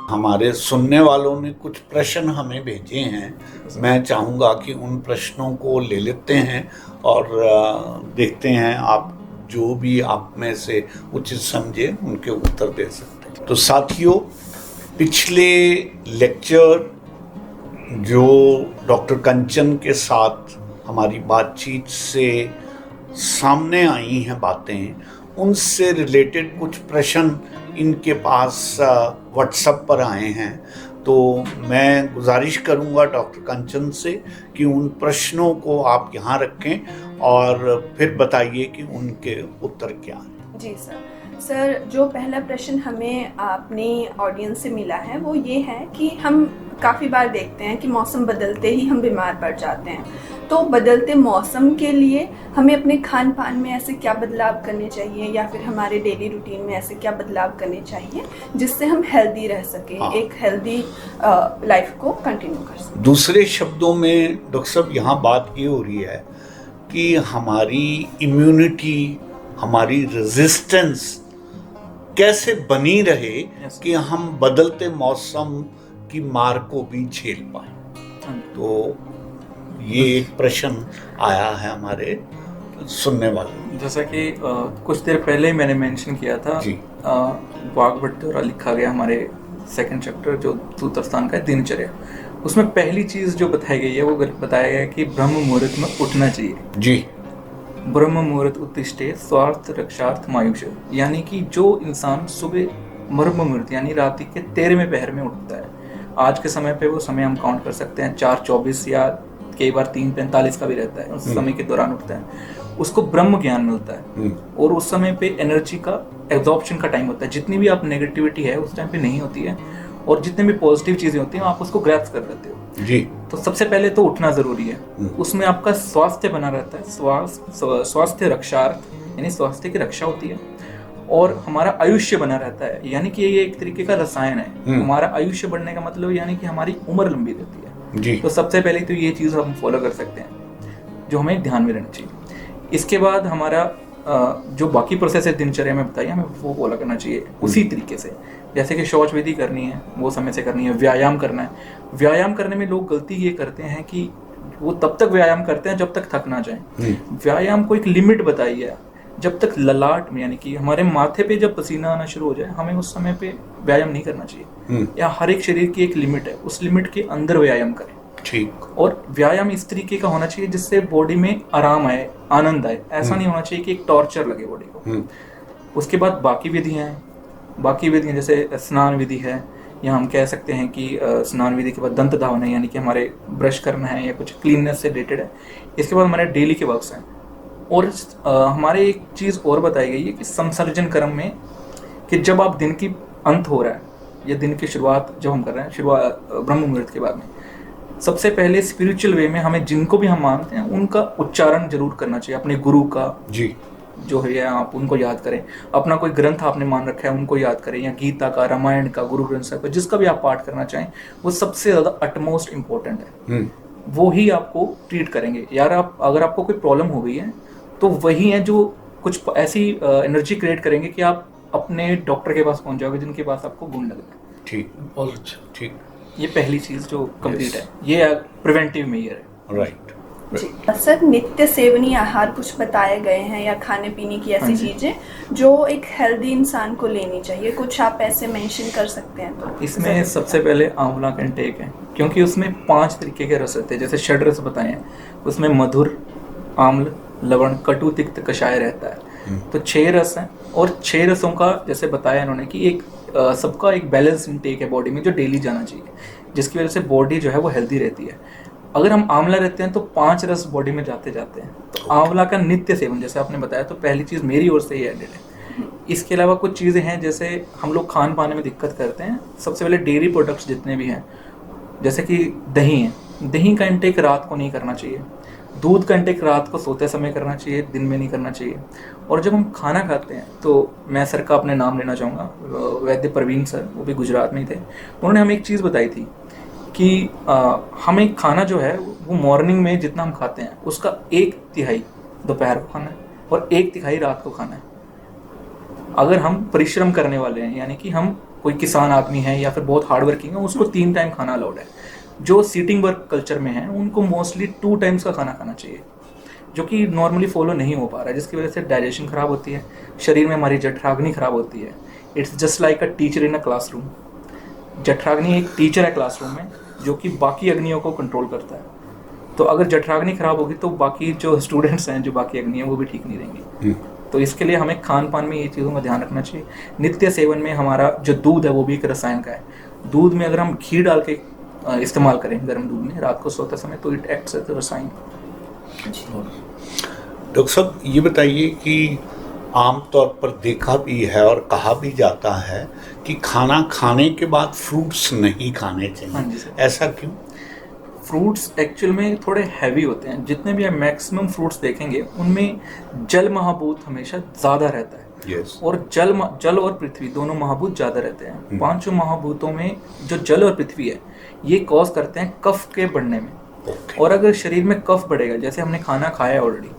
हमारे सुनने वालों ने कुछ प्रश्न हमें भेजे हैं, मैं चाहूँगा कि उन प्रश्नों को ले लेते हैं और देखते हैं आप जो भी आप में से उचित समझे उनके उत्तर दे सकते हैं। तो साथियों, पिछले लेक्चर जो डॉक्टर कंचन के साथ हमारी बातचीत से सामने आई हैं बातें, उनसे रिलेटेड कुछ प्रश्न इनके पास व्हाट्सएप पर आए हैं। तो मैं गुजारिश करूंगा डॉक्टर कंचन से कि उन प्रश्नों को आप यहाँ रखें और फिर बताइए कि उनके उत्तर क्या हैं। जी सर, जो पहला प्रश्न हमें अपनी ऑडियंस से मिला है वो ये है कि हम काफ़ी बार देखते हैं कि मौसम बदलते ही हम बीमार पड़ जाते हैं। तो बदलते मौसम के लिए हमें अपने खान पान में ऐसे क्या बदलाव करने चाहिए या फिर हमारे डेली रूटीन में ऐसे क्या बदलाव करने चाहिए जिससे हम हेल्दी रह सकें, एक हेल्दी लाइफ को कंटिन्यू कर सकें। दूसरे शब्दों में डॉक्टर साहब यहाँ बात ये हो रही है कि हमारी इम्यूनिटी, हमारी रेजिस्टेंस कैसे बनी रहे कि हम बदलते मौसम की मार को भी झेल पाए। तो ये एक प्रश्न आया है हमारे सुनने वाले। जैसा कि कुछ देर पहले ही मैंने मेंशन किया था, वाग्भट द्वारा लिखा गया हमारे सेकंड चैप्टर जो सूत्रस्थान का है दिनचर्या, उसमें पहली चीज जो बताई गई है वो बताया गया कि ब्रह्म मुहूर्त में उठना चाहिए। जी, ब्रह्म मुहूर्त उत्तिष्ठे स्वार्थ रक्षार्थ मायुष, यानी कि जो इंसान सुबह ब्रह्म मुहूर्त यानी रात के 13वें पहर में उठता है, आज के समय पे वो समय हम काउंट कर सकते हैं 4:24 या कई बार 3:45 का भी रहता है, उस समय के दौरान उठता है, उसको ब्रह्म ज्ञान मिलता है। और उस समय पे एनर्जी का एब्जॉर्प्शन का टाइम होता है, जितनी भी आप नेगेटिविटी है उस टाइम पे नहीं होती है और जितनी भी पॉजिटिव चीजें होती हैं आप उसको ग्रैस्प कर लेते हो। जी, तो सबसे पहले तो उठना जरूरी है, उसमें आपका स्वास्थ्य बना रहता है, स्वास्थ्य रक्षार्थ यानी स्वास्थ्य की रक्षा होती है, और हमारा आयुष्य बना रहता है, यानी कि ये एक तरीके का रसायन है। हमारा आयुष्य बढ़ने का मतलब यानी कि हमारी उम्र लंबी रहती है। जी, तो सबसे पहले तो ये चीज हम फॉलो कर सकते हैं जो हमें ध्यान में रहना चाहिए। इसके बाद हमारा जो बाकी प्रोसेस है दिनचर्या में बताइए, हमें वो फॉलो करना चाहिए उसी तरीके से। जैसे कि शौच विधि करनी है वो समय से करनी है, व्यायाम करना है। व्यायाम करने में लोग गलती ये करते हैं कि वो तब तक व्यायाम करते हैं जब तक थक ना जाए। व्यायाम को एक लिमिट बताई है, जब तक ललाट में यानी कि हमारे माथे पे जब पसीना आना शुरू हो जाए हमें उस समय पे व्यायाम नहीं करना चाहिए। या हर एक शरीर की एक लिमिट है, उस लिमिट के अंदर व्यायाम करें। ठीक, और व्यायाम इस तरीके का होना चाहिए जिससे बॉडी में आराम आए, आनंद आए। ऐसा नहीं होना चाहिए कि एक टॉर्चर लगे बॉडी को। उसके बाद बाकी विधियां जैसे स्नान विधि है, या हम कह सकते हैं कि स्नान विधि के बाद दंत धावन है, यानी कि हमारे ब्रश करना है या कुछ क्लीननेस से रिलेटेड है। इसके बाद हमारे डेली के वर्क्स हैं। और हमारे एक चीज़ और बताई गई है कि संसर्जन कर्म में कि जब आप दिन की अंत हो रहा है या दिन की शुरुआत जब हम कर रहे हैं, शुरुआत ब्रह्म मुहूर्त के बाद में, सबसे पहले स्पिरिचुअल वे में हमें जिनको भी हम मानते हैं उनका उच्चारण जरूर करना चाहिए। अपने गुरु का जी जो है आप उनको याद करें, अपना कोई ग्रंथ आपने मान रखा है उनको याद करें, या गीता का, रामायण का, गुरु ग्रंथ साहब का, जिसका भी आप पाठ करना चाहें, वो सबसे ज़्यादा अटमोस्ट इम्पोर्टेंट है। वो ही आपको ट्रीट करेंगे। यार अगर आपको कोई प्रॉब्लम हो गई है तो वही है जो कुछ ऐसी एनर्जी क्रिएट करेंगे कि आप अपने डॉक्टर के पास पहुंच जाओगे जिनके पास आपको गुण लग जाए। ठीक, बहुत अच्छा। ठीक, ये पहली चीज जो कंप्लीट है, ये प्रिवेंटिव मेजर है। राइट जी सर, नित्य सेवनीय आहार कुछ बताए गए हैं या खाने पीने की ऐसी चीजें जो एक हेल्दी इंसान को लेनी चाहिए, कुछ आप ऐसे मेंशन कर सकते हैं? तो इसमें सबसे पहले आंवला का इंटेक है, क्योंकि उसमें 5 तरीके के रस होते हैं, जैसे षड रस बताए हैं, उसमें मधुर, आम्ल, लवण, कटु, तिक्त, कषाय रहता है। तो 6 रस हैं, और 6 रसों का जैसे बताया इन्होंने कि एक सबका एक बैलेंस इंटेक है बॉडी में जो डेली जाना चाहिए, जिसकी वजह से बॉडी जो है वो हेल्दी रहती है। अगर हम आंवला रहते हैं तो 5 रस बॉडी में जाते जाते हैं, तो आंवला का नित्य सेवन जैसे आपने बताया, तो पहली चीज़ मेरी ओर से ही एडेड है। इसके अलावा कुछ चीज़ें हैं जैसे हम लोग खान पाने में दिक्कत करते हैं। सबसे पहले डेयरी प्रोडक्ट्स जितने भी हैं, जैसे कि दही है, दही का इंटेक रात को नहीं करना चाहिए। दूध का इंटेक रात को सोते समय करना चाहिए, दिन में नहीं करना चाहिए। और जब हम खाना खाते हैं तो मैं सर का अपने नाम लेना चाहूँगा, वैद्य प्रवीण सर, वो भी गुजरात में ही थे। उन्होंने हमें एक चीज़ बताई थी कि हमें खाना जो है वो मॉर्निंग में जितना हम खाते हैं उसका 1/3 दोपहर को खाना है और 1/3 रात को खाना है। अगर हम परिश्रम करने वाले हैं, यानी कि हम कोई किसान आदमी है या फिर बहुत हार्ड वर्किंग है, उसको 3 टाइम खाना अलाउड है। जो सीटिंग वर्क कल्चर में है उनको मोस्टली 2 टाइम्स का खाना खाना चाहिए, जो कि नॉर्मली फॉलो नहीं हो पा रहा है, जिसकी वजह से डाइजेशन खराब होती है, शरीर में हमारी जठराग्नि खराब होती है। It's just like a teacher in a classroom. जठराग्नि एक टीचर है क्लासरूम में, जो कि बाकी अग्नियों को कंट्रोल करता है। तो अगर जठराग्नि खराब होगी तो बाकी जो स्टूडेंट्स हैं, जो बाकी अग्नि हैं, वो भी ठीक नहीं रहेंगी। तो इसके लिए हमें खान पान में ये चीज़ों का ध्यान रखना चाहिए। नित्य सेवन में हमारा जो दूध है वो भी एक रसायन का है। दूध में अगर हम घी डाल के इस्तेमाल करें गर्म दूध में रात को सोते समय, तो इट एक्ट्स एज अ रसायन। डॉक्टर साहब ये बताइए कि आमतौर पर देखा भी है और कहा भी जाता है कि खाना खाने के बाद फ्रूट्स नहीं खाने चाहिए। हाँ जी सर। ऐसा क्यों? फ्रूट्स एक्चुअल में थोड़े हैवी होते हैं। जितने भी आप मैक्सिमम फ्रूट्स देखेंगे उनमें जल महाभूत हमेशा ज़्यादा रहता है। Yes. और जल और पृथ्वी दोनों महाभूत ज़्यादा रहते हैं। 5 महाभूतों में जो जल और पृथ्वी है ये कॉज करते हैं कफ के बढ़ने में। और अगर शरीर में कफ बढ़ेगा, जैसे हमने खाना खाया है ऑलरेडी,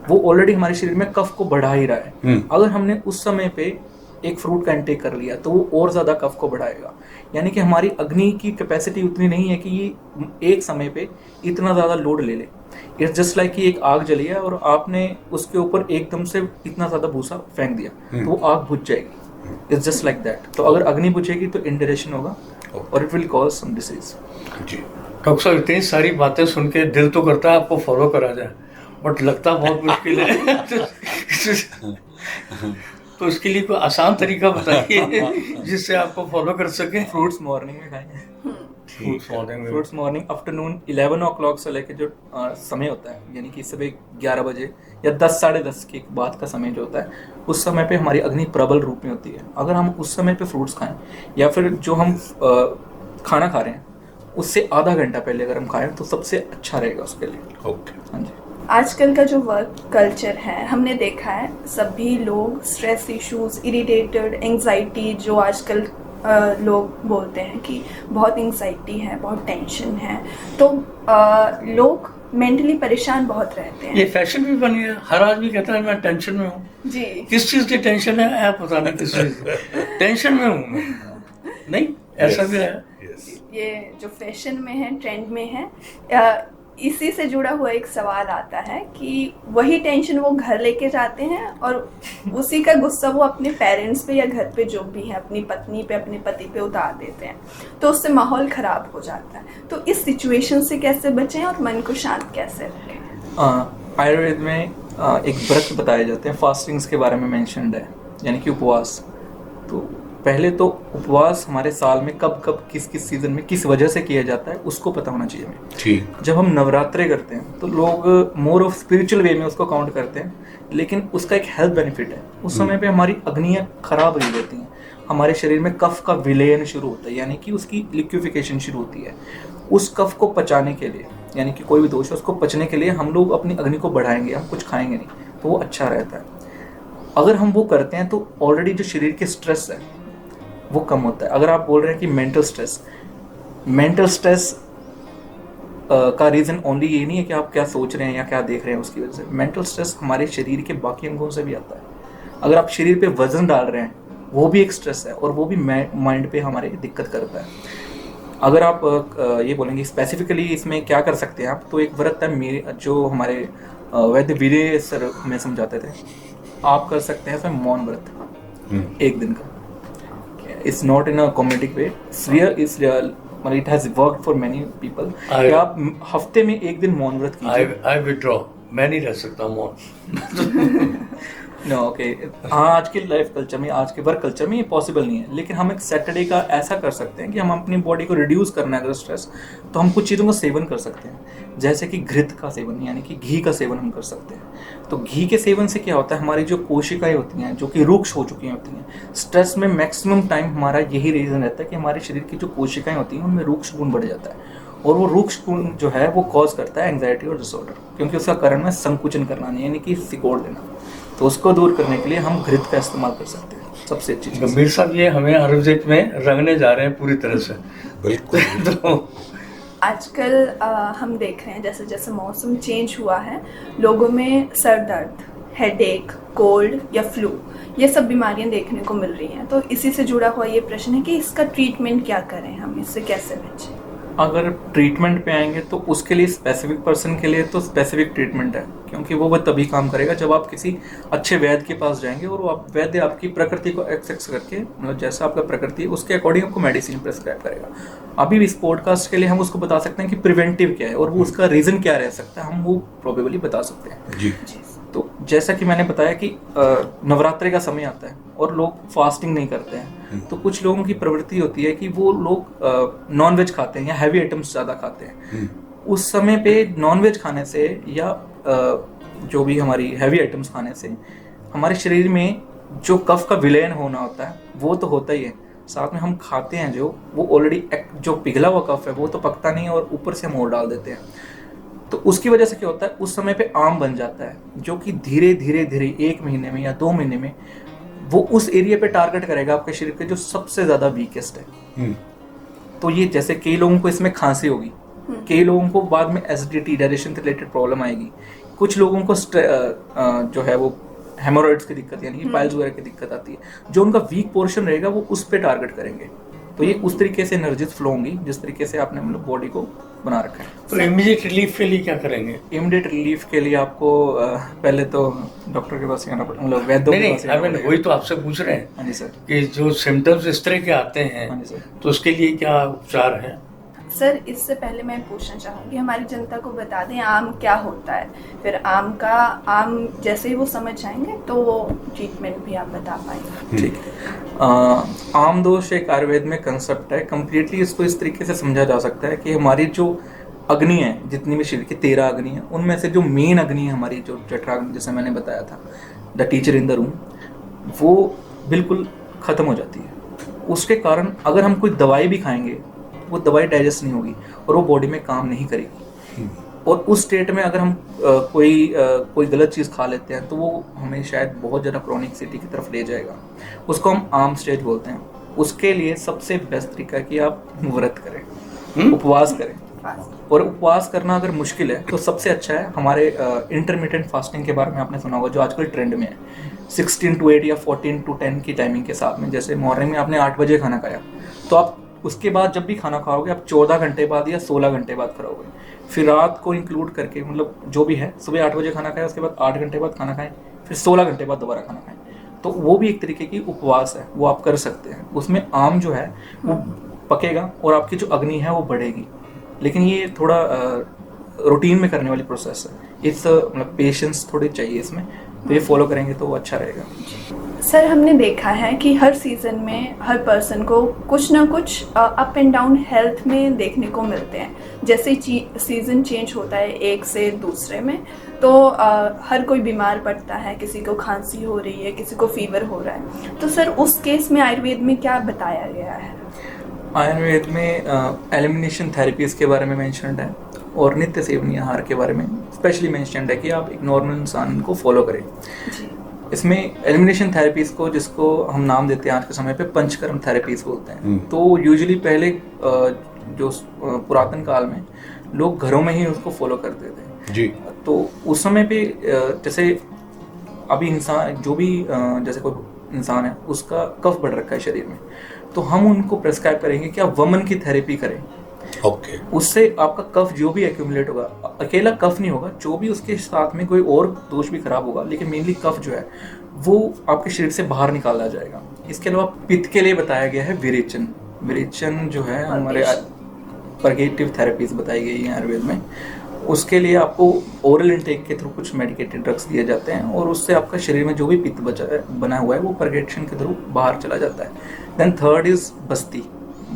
वो ऑलरेडी हमारे शरीर में कफ को बढ़ा ही रहा है। अगर हमने उस समय पे एक फ्रूट का इंटेक कर लिया तो वो और ज़्यादा कफ को बढ़ाएगा। यानी कि हमारी अग्नि की कैपेसिटी उतनी नहीं है कि ये एक समय पे इतना ज़्यादा लोड ले ले। इट्स जस्ट लाइक कि एक आग जली है और आपने उसके ऊपर एकदम से इतना ज़्यादा भूसा फेंक दिया तो वो आग बुझ जाएगी। It's just like that. तो अगर अग्नि बुझेगी तो इंडायरेक्शन होगा और it will cause some disease. जी डॉक्टर साहब, इतनी सारी बातें सुन के दिल तो करता है आपको फॉलो करा जाए, बट लगता बहुत मुश्किल है। तो इसके लिए कोई आसान तरीका बताइए जिससे आपको फॉलो कर सके। फ्रूट्स मॉर्निंग में खाएं। फ्रूट्स मॉर्निंग आफ्टरनून 11 o'clock से लेकर जो समय होता है, यानी कि सुबह 11 बजे या 10 साढ़े 10 के बाद का समय जो होता है, उस समय पे हमारी अग्नि प्रबल रूप में होती है। अगर हम उस समय पे फ्रूट्स खाएं या फिर जो हम खाना खा रहे हैं उससे आधा घंटा पहले अगर हम खाएं तो सबसे अच्छा रहेगा उसके लिए। ओके। हाँ जी। आजकल का जो वर्क कल्चर है, हमने देखा है सभी लोग स्ट्रेस इश्यूज, इरिटेटेड, एंग्जाइटी, जो आजकल लोग बोलते हैं कि बहुत एंग्जाइटी है, बहुत टेंशन है, तो लोग मेंटली परेशान बहुत रहते हैं। ये फैशन भी बन गया, हर आदमी कहता है मैं टेंशन में हूँ। जी। किस चीज़ की टेंशन है आप पता नहीं, किस चीज़ टेंशन में हूँ मैं। नहीं, ऐसा भी है। ये जो फैशन में है, ट्रेंड में है, इसी से जुड़ा हुआ एक सवाल आता है कि वही टेंशन वो घर लेके जाते हैं और उसी का गुस्सा वो अपने पेरेंट्स पे या घर पे जो भी है, अपनी पत्नी पे, अपने पति पे उतार देते हैं, तो उससे माहौल ख़राब हो जाता है। तो इस सिचुएशन से कैसे बचें और मन को शांत कैसे रखें? आयुर्वेद में एक व्रत बताए जाते हैं, फास्टिंग्स के बारे में मेंशन्ड है, यानी कि उपवास। तो पहले तो उपवास हमारे साल में कब कब किस किस सीजन में किस वजह से किया जाता है उसको पता होना चाहिए हमें। ठीक। जब हम नवरात्रे करते हैं तो लोग मोर ऑफ स्पिरिचुअल वे में उसको काउंट करते हैं, लेकिन उसका एक हेल्थ बेनिफिट है। उस समय पे हमारी अग्नियाँ खराब रही रहती हैं, हमारे शरीर में कफ का विलयन शुरू होता है, यानी कि उसकी लिक्विफिकेशन शुरू होती है। उस कफ को पचाने के लिए, यानी कि कोई भी दोष है उसको पचने के लिए हम लोग अपनी अग्नि को बढ़ाएंगे, हम कुछ खाएंगे नहीं, तो वो अच्छा रहता है। अगर हम वो करते हैं तो ऑलरेडी जो शरीर के स्ट्रेस है वो कम होता है। अगर आप बोल रहे हैं कि मेंटल स्ट्रेस का रीज़न ओनली ये नहीं है कि आप क्या सोच रहे हैं या क्या देख रहे हैं उसकी वजह से। मेंटल स्ट्रेस हमारे शरीर के बाकी अंगों से भी आता है। अगर आप शरीर पे वजन डाल रहे हैं वो भी एक स्ट्रेस है और वो भी माइंड पे हमारे दिक्कत करता है। अगर आप ये बोलेंगे स्पेसिफिकली इसमें क्या कर सकते हैं आप, तो एक व्रत है मेरे जो हमारे वैद्य वीरे सर हमें समझाते थे, आप कर सकते हैं इसमें मौन व्रत 1 दिन का। It's not in a comedic way. It's real. मतलब it has worked for many people. कि आप हफ्ते में 1 दिन मौन व्रत कीजिए। I withdraw. मैं नहीं रह सकता मौन। No okay. हाँ, आज के लाइफ कल्चर में, आज के वर्क कल्चर में ये पॉसिबल नहीं है, लेकिन हम एक सैटरडे का ऐसा कर सकते हैं कि हम अपनी बॉडी को रिड्यूस करना है अगर स्ट्रेस, तो हम कुछ चीज़ों का सेवन कर सकते हैं, जैसे कि घृत का सेवन, यानी कि घी का सेवन हम कर सकते हैं। तो घी के सेवन से क्या होता है, हमारी जो कोशिकाएं होती हैं जो कि रुक्ष हो चुकी होती हैं, स्ट्रेस में मैक्सिमम टाइम हमारा यही रीज़न रहता है कि हमारे शरीर की जो कोशिकाएं होती हैं उनमें रुक्ष गुण बढ़ जाता है, और वो रुक्ष गुण जो है वो कॉज करता है एंग्जाइटी और डिसऑर्डर, क्योंकि उसका कारण है संकुचन करना नहीं, यानी कि सिकोड़ देना। तो उसको दूर करने के लिए हम घृत का इस्तेमाल कर सकते हैं, सबसे अच्छी चीज़। गंभीर साहब, ये हमें आयुर्वेद में रंगने जा रहे हैं पूरी तरह से। बिल्कुल। तो आजकल हम देख रहे हैं जैसे जैसे मौसम चेंज हुआ है, लोगों में सर दर्द, हेडेक, कोल्ड या फ्लू, ये सब बीमारियां देखने को मिल रही हैं। तो इसी से जुड़ा हुआ ये प्रश्न है कि इसका ट्रीटमेंट क्या करें, हम इससे कैसे बचें? अगर ट्रीटमेंट पे आएंगे तो उसके लिए स्पेसिफिक पर्सन के लिए तो स्पेसिफिक ट्रीटमेंट है, क्योंकि वो तभी काम करेगा जब आप किसी अच्छे वैद्य के पास जाएंगे और वो वैद्य आपकी प्रकृति को एक्सेस करके, मतलब जैसा आपका प्रकृति है उसके अकॉर्डिंग आपको मेडिसिन प्रेस्क्राइब करेगा। अभी इस पॉडकास्ट के लिए हम उसको बता सकते हैं कि प्रिवेंटिव क्या है और वो उसका रीजन क्या रह सकता है, हम वो प्रोबेबली बता सकते हैं। जी। तो जैसा कि मैंने बताया कि नवरात्रि का समय आता है और लोग फास्टिंग नहीं करते हैं, तो कुछ लोगों की प्रवृत्ति होती है कि वो लोग नॉन वेज खाते हैं या हैवी आइटम्स ज़्यादा खाते हैं। उस समय पे नॉन वेज खाने से या जो भी हमारी हैवी आइटम्स खाने से हमारे शरीर में जो कफ का विलयन होना होता है वो तो होता ही है, साथ में हम खाते हैं जो वो ऑलरेडी जो पिघला हुआ कफ है वो तो पकता नहीं है और ऊपर से हम और डाल देते हैं। तो उसकी वजह से क्या होता है, उस समय पे आम बन जाता है जो कि धीरे धीरे धीरे 1 महीने में या 2 महीने में वो उस एरिया पे टारगेट करेगा आपके शरीर के जो सबसे ज्यादा वीकेस्ट है। तो ये जैसे कई लोगों को इसमें खांसी होगी, कई लोगों को बाद में एसिडिटी डाइजेशन से रिलेटेड प्रॉब्लम आएगी, कुछ लोगों को जो है वो हेमोरॉइड्स की दिक्कत यानी कि पाइल्स वगैरह की दिक्कत आती है। जो उनका वीक पोर्शन रहेगा वो उस पे टारगेट करेंगे। तो ये उस तरीके से एनर्जीज फ्लो होंगी जिस तरीके से आपने मतलब बॉडी को बना रखा है। तो इमीडिएट रिलीफ के लिए क्या करेंगे? इमीडिएट रिलीफ के लिए आपको पहले तो डॉक्टर के पास जाना पड़ेगा, मतलब वैद्य के पास जाना पड़ेगा। वही तो आपसे पूछ रहे हैं। हाँ जी सर। कि जो सिम्टम्स इस तरह के आते हैं, हाँ जी सर, तो उसके लिए क्या उपचार है? सर इससे पहले मैं पूछना चाहूँगी, हमारी जनता को बता दें आम क्या होता है, फिर आम जैसे ही वो समझ आएंगे तो वो ट्रीटमेंट भी आप बता पाएंगे। ठीक है। आम दोष एक आयुर्वेद में कंसेप्ट है, कम्प्लीटली इसको इस तरीके से समझा जा सकता है कि हमारी जो अग्नि है, जितनी भी शरीर की 13 अग्नि है, उनमें से जो मेन अग्नि है हमारी जो जठराग्नि, जैसे मैंने बताया था the teacher in the room, वो बिल्कुल ख़त्म हो जाती है। उसके कारण अगर हम कोई दवाई भी खाएंगे वो दवाई डाइजेस्ट नहीं होगी और वो बॉडी में काम नहीं करेगी। और उस स्टेट में अगर हम कोई गलत चीज़ खा लेते हैं तो वो हमें शायद बहुत ज़्यादा क्रॉनिक सिटी की तरफ ले जाएगा। उसको हम आम स्टेज बोलते हैं। उसके लिए सबसे बेस्ट तरीका है कि आप व्रत करें, उपवास करें। और उपवास करना अगर मुश्किल है तो सबसे अच्छा है हमारे इंटरमिटेंट फास्टिंग के बारे में आपने सुना होगा, जो आजकल ट्रेंड में है, 16 to 8 या 14 to 10 की टाइमिंग के साथ में। जैसे मॉर्निंग में आपने 8 बजे खाना खाया तो आप उसके बाद जब भी खाना खाओगे आप 14 घंटे बाद या 16 घंटे बाद खाओगे। फिर रात को इंक्लूड करके, मतलब जो भी है, सुबह 8 बजे खाना खाया, उसके बाद 8 घंटे बाद खाना खाएं, फिर 16 घंटे बाद दोबारा खाना खाएं। तो वो भी एक तरीके की उपवास है, वो आप कर सकते हैं। उसमें आम जो है वो पकेगा और आपकी जो अग्नि है वो बढ़ेगी। लेकिन ये थोड़ा रूटीन में करने वाली प्रोसेस है, इट्स मतलब पेशेंस थोड़ी चाहिए इसमें, तो ये फॉलो करेंगे तो वो अच्छा रहेगा। सर हमने देखा है कि हर सीज़न में हर पर्सन को कुछ ना कुछ अप एंड डाउन हेल्थ में देखने को मिलते हैं। जैसे सीज़न चेंज होता है एक से दूसरे में, तो हर कोई बीमार पड़ता है, किसी को खांसी हो रही है, किसी को फीवर हो रहा है। तो सर उस केस में आयुर्वेद में क्या बताया गया है? आयुर्वेद में एलिमिनेशन थेरेपीज़ के बारे में मेंशन्ड है और नित्य सेवनीय आहार के बारे में स्पेशली मेंशन्ड है कि आप एक नॉर्मल इंसान को फॉलो करें। इसमें एलिमिनेशन थेरेपीज़ को, जिसको हम नाम देते हैं आज के समय पे पंचकर्म थेरेपीज़ बोलते हैं, तो यूजुअली पहले जो पुरातन काल में लोग घरों में ही उसको फॉलो करते थे जी। तो उस समय पे जैसे अभी इंसान जो भी जैसे कोई इंसान है उसका कफ बढ़ रखा है शरीर में, तो हम उनको प्रेस्क्राइब करेंगे कि आप वमन की थेरेपी करें। ओके। उससे आपका कफ जो भी एक्यूमुलेट होगा, अकेला कफ नहीं होगा, जो भी उसके साथ में कोई और दोष भी खराब होगा, लेकिन मेनली कफ जो है वो आपके शरीर से बाहर निकाला जाएगा। इसके अलावा पित्त के लिए बताया गया है विरेचन। विरेचन जो है हमारे परगेटिव थेरेपीज बताई गई है आयुर्वेद में। उसके लिए आपको ओरल इनटेक के थ्रू कुछ मेडिकेटेड ड्रग्स दिए जाते हैं और उससे आपका शरीर में जो भी पित्त बना हुआ है वो परगेशन के थ्रू बाहर चला जाता है। देन थर्ड इज बस्ती।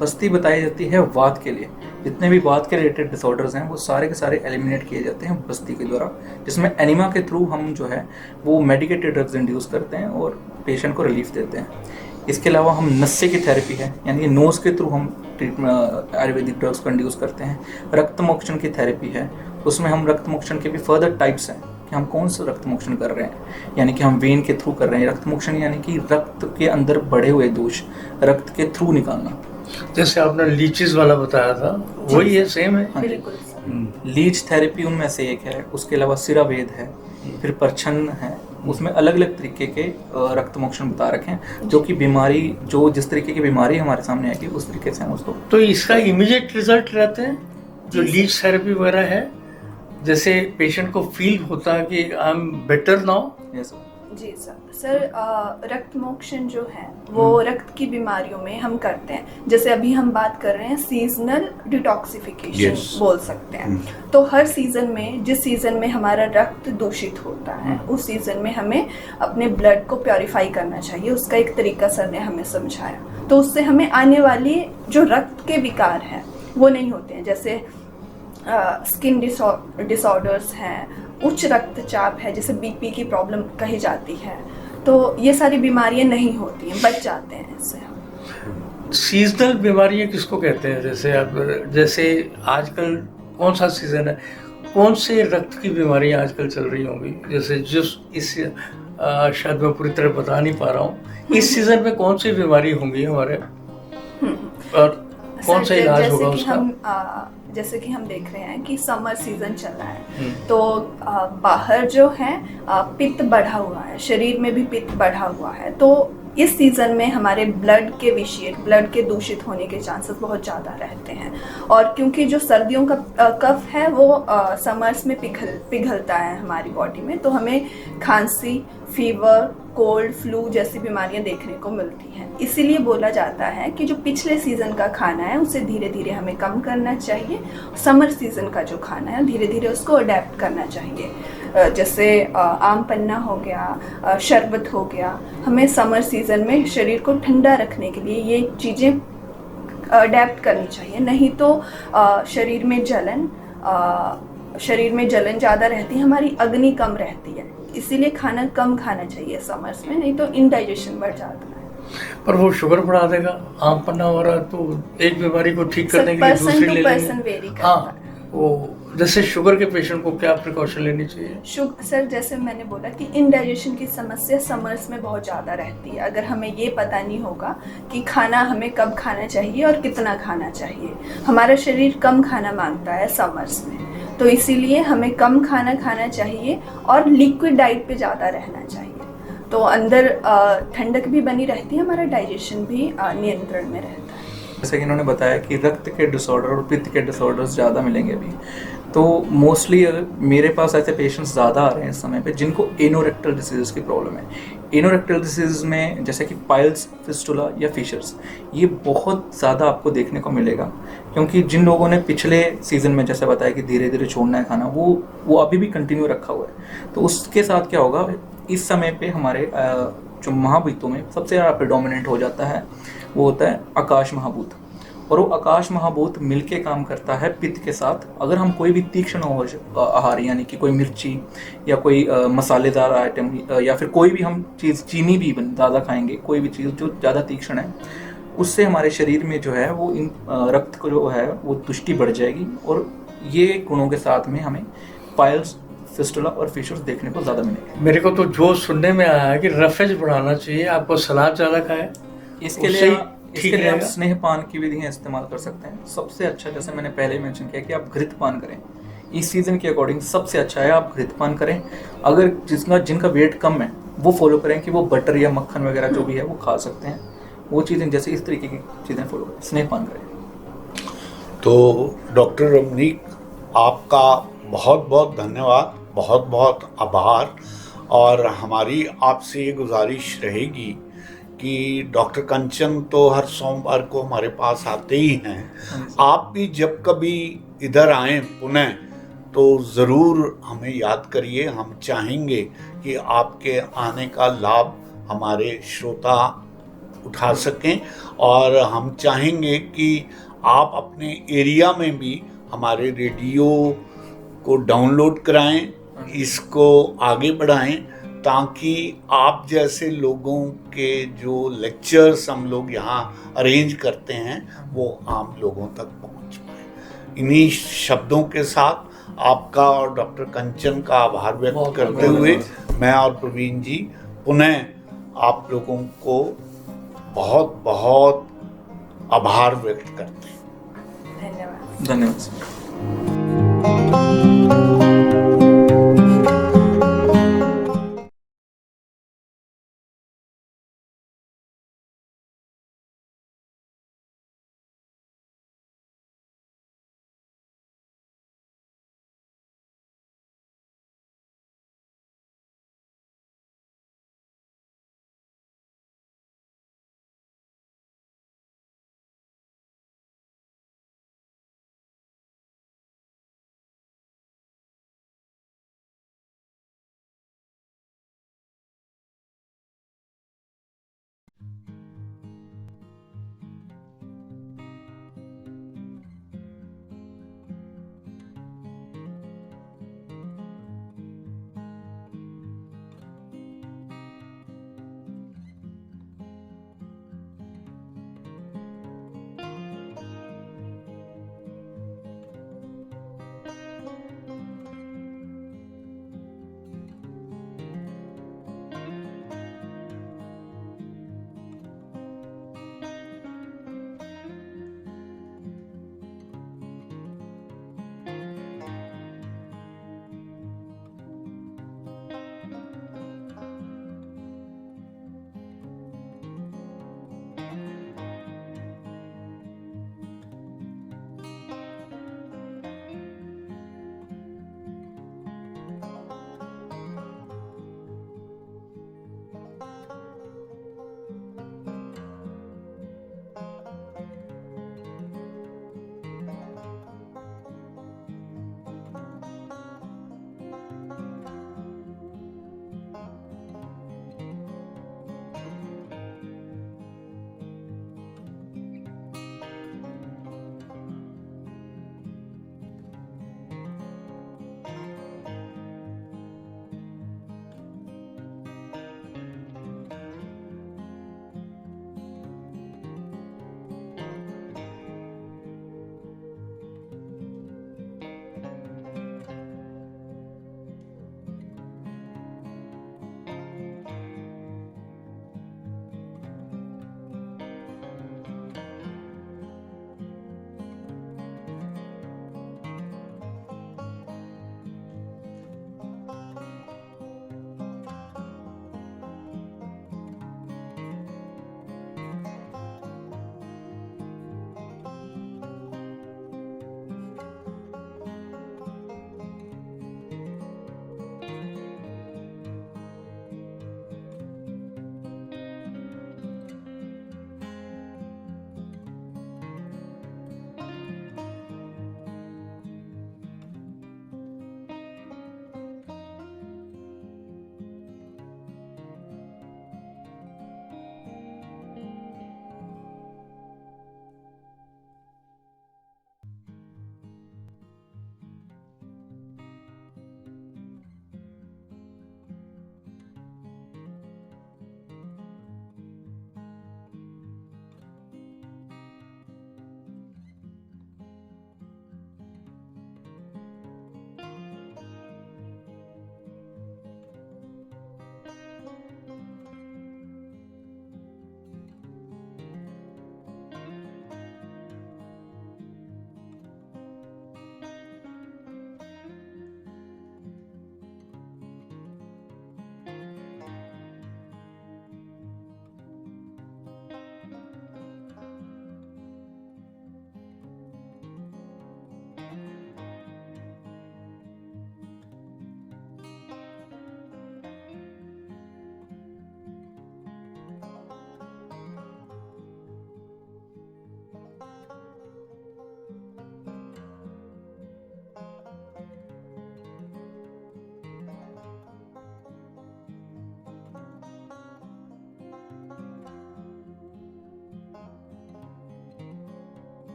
बस्ती बताई जाती है वात के लिए। जितने भी वात के रिलेटेड डिसऑर्डर्स हैं वो सारे के सारे एलिमिनेट किए जाते हैं बस्ती के द्वारा, जिसमें एनिमा के थ्रू हम जो है वो मेडिकेटेड ड्रग्स इंड्यूस करते हैं और पेशेंट को रिलीफ देते हैं। इसके अलावा हम नस्से की थेरेपी है, यानी नोज के थ्रू हम ट्रीटमेंट आयुर्वेदिक ड्रग्स को इंड्यूस करते हैं। रक्त मोक्षण की थेरेपी है, उसमें हम रक्त मोक्षण के भी फर्दर टाइप्स हैं कि हम कौन सा रक्त मोक्षण कर रहे हैं, यानी कि हम वेन के थ्रू कर रहे हैं रक्त मोक्षण, यानी कि रक्त के अंदर बढ़े हुए दोष रक्त के थ्रू निकालना। जैसे आपने लीचेस वाला बताया था, वही है, सेम है? हाँ जी। लीच थेरेपी उनमें से एक है। उसके अलावा सिरावेद है, फिर परछन्न है, उसमें अलग अलग तरीके के रक्त मोक्षण बता रखे हैं, जो कि बीमारी, जो जिस तरीके की बीमारी हमारे सामने आएगी उस तरीके से हम उसको। तो इसका इमीडिएट रिजल्ट रहते हैं जो लीच थेरेपी वगैरह है, जैसे पेशेंट को फील होता है कि I am better now? Yes जी सर, रक्त मोक्षण जो है वो रक्त की बीमारियों में हम करते हैं। जैसे अभी हम बात कर रहे हैं सीजनल डिटॉक्सिफिकेशन बोल सकते हैं। तो हर सीजन में, जिस सीजन में हमारा रक्त दूषित होता है उस सीजन में हमें अपने ब्लड को प्योरीफाई करना चाहिए। उसका एक तरीका सर ने हमें समझाया, तो उससे हमें आने वाली जो रक्त के विकार हैं वो नहीं होते हैं। जैसे स्किन डिसऑर्डर्स हैं, उच्च रक्तचाप है, जैसे बीपी की प्रॉब्लम कही जाती है, तो ये सारी बीमारियां नहीं होती हैं, बच जाते हैं इससे। सीजनल बीमारियां किसको कहते हैं? जैसे आजकल कौन सा सीजन है, कौन से रक्त की बीमारियां आजकल चल रही होंगी? जैसे शायद मैं पूरी तरह बता नहीं पा रहा हूँ, इस सीजन में कौन सी बीमारी होंगी हमारे और कौन सा इलाज होगा उसका? जैसे कि हम देख रहे हैं कि समर सीजन चल रहा है, तो बाहर जो है पित्त बढ़ा हुआ है, शरीर में भी पित्त बढ़ा हुआ है। तो इस सीजन में हमारे ब्लड के दूषित होने के चांसेस बहुत ज़्यादा रहते हैं। और क्योंकि जो सर्दियों का कफ है वो समर्स में पिघलता है हमारी बॉडी में, तो हमें खांसी, फीवर, कोल्ड, फ्लू जैसी बीमारियां देखने को मिलती हैं। इसीलिए बोला जाता है कि जो पिछले सीजन का खाना है उसे धीरे धीरे हमें कम करना चाहिए। समर सीजन का जो खाना है धीरे धीरे उसको अडेप्ट करना चाहिए। जैसे आम पन्ना हो गया, शरबत हो गया, हमें समर सीजन में शरीर को ठंडा रखने के लिए ये चीज़ें अडेप्ट करनी चाहिए। नहीं तो शरीर में जलन ज़्यादा रहती है, हमारी अग्नि कम रहती है। इसीलिए खाना कम खाना चाहिए समर्स में, नहीं तो इंडाइजेशन बढ़ जाता है। पर वो शुगर बढ़ा देगा आम पन्ना वगैरह, तो एक बीमारी को ठीक करने के लिए दूसरी ले लेंगे। हाँ, वो जैसे शुगर के पेशेंट को क्या प्रिकॉशन लेनी चाहिए? सर, जैसे मैंने बोला कि इंडाइजेशन की समस्या समर्स में बहुत ज़्यादा रहती है। अगर हमें ये पता नहीं होगा कि खाना हमें कब खाना चाहिए और कितना खाना चाहिए, हमारा शरीर कम खाना मांगता है समर्स में, तो इसीलिए हमें कम खाना खाना चाहिए और लिक्विड डाइट पे ज़्यादा रहना चाहिए। तो अंदर ठंडक भी बनी रहती है, हमारा डाइजेशन भी नियंत्रण में रहता है। जैसे कि इन्होंने बताया कि रक्त के डिसऑर्डर और पित्त के डिसऑर्डर्स ज़्यादा मिलेंगे अभी, तो मोस्टली मेरे पास ऐसे पेशेंट्स ज़्यादा आ रहे हैं इस समय पे जिनको एनोरेक्टल डिसीज़ की प्रॉब्लम है। एनोरेक्टल डिसीज़ में जैसे कि पाइल्स, फिस्टुला या फिशर्स, ये बहुत ज़्यादा आपको देखने को मिलेगा, क्योंकि जिन लोगों ने पिछले सीज़न में जैसे बताया कि धीरे धीरे छोड़ना है खाना, वो अभी भी कंटिन्यू रखा हुआ है। तो उसके साथ क्या होगा, इस समय पे हमारे जो महाभूतों में सबसे ज़्यादा प्रेडोमिनेंट हो जाता है वो होता है आकाश महाभूत। और वो आकाश महाभूत मिलके काम करता है पित्त के साथ। अगर हम कोई भी तीक्ष्ण आहार, यानी कि कोई मिर्ची या कोई मसालेदार आइटम या फिर कोई भी हम चीज़, चीनी भी ज़्यादा खाएंगे, कोई भी चीज़ जो ज़्यादा तीक्ष्ण है, उससे हमारे शरीर में जो है वो इन रक्त को जो है वो तुष्टि बढ़ जाएगी। और ये गुणों के साथ में हमें पाइल्स, फिस्टुला और फिशर्स देखने को ज़्यादा मिलेंगे। मेरे को तो जो सुनने में आया है कि रफेज बढ़ाना चाहिए, आपको सलाद ज़्यादा खाए, इसके लिए आप स्नेहपान की विधियाँ इस्तेमाल कर सकते हैं। सबसे अच्छा, जैसे मैंने पहले ही मेंशन किया, कि आप घृतपान करें। इस सीज़न के अकॉर्डिंग सबसे अच्छा है आप घृतपान करें। अगर जिनका वेट कम है वो फॉलो करें कि वो बटर या मक्खन वगैरह जो भी है वो खा सकते हैं। वो चीज़ें जैसे इस तरीके की चीज़ें फॉलो करें, स्नेहपान करें। तो डॉक्टर रमनीक, आपका बहुत बहुत धन्यवाद, बहुत बहुत आभार। और हमारी आपसे ये गुजारिश रहेगी कि डॉक्टर कंचन तो हर सोमवार को हमारे पास आते ही हैं। आप भी जब कभी इधर आएँ पुणे तो ज़रूर हमें याद करिए। हम चाहेंगे कि आपके आने का लाभ हमारे श्रोता उठा सकें, और हम चाहेंगे कि आप अपने एरिया में भी हमारे रेडियो को डाउनलोड कराएं, इसको आगे बढ़ाएं, ताकि आप जैसे लोगों के जो लेक्चर्स हम लोग यहाँ अरेंज करते हैं वो आम लोगों तक पहुँच पाए। इन्हीं शब्दों के साथ आपका और डॉक्टर कंचन का आभार व्यक्त करते हुए मैं और प्रवीण जी पुनः आप लोगों को बहुत बहुत आभार व्यक्त करते हैं। धन्यवाद। धन्यवाद।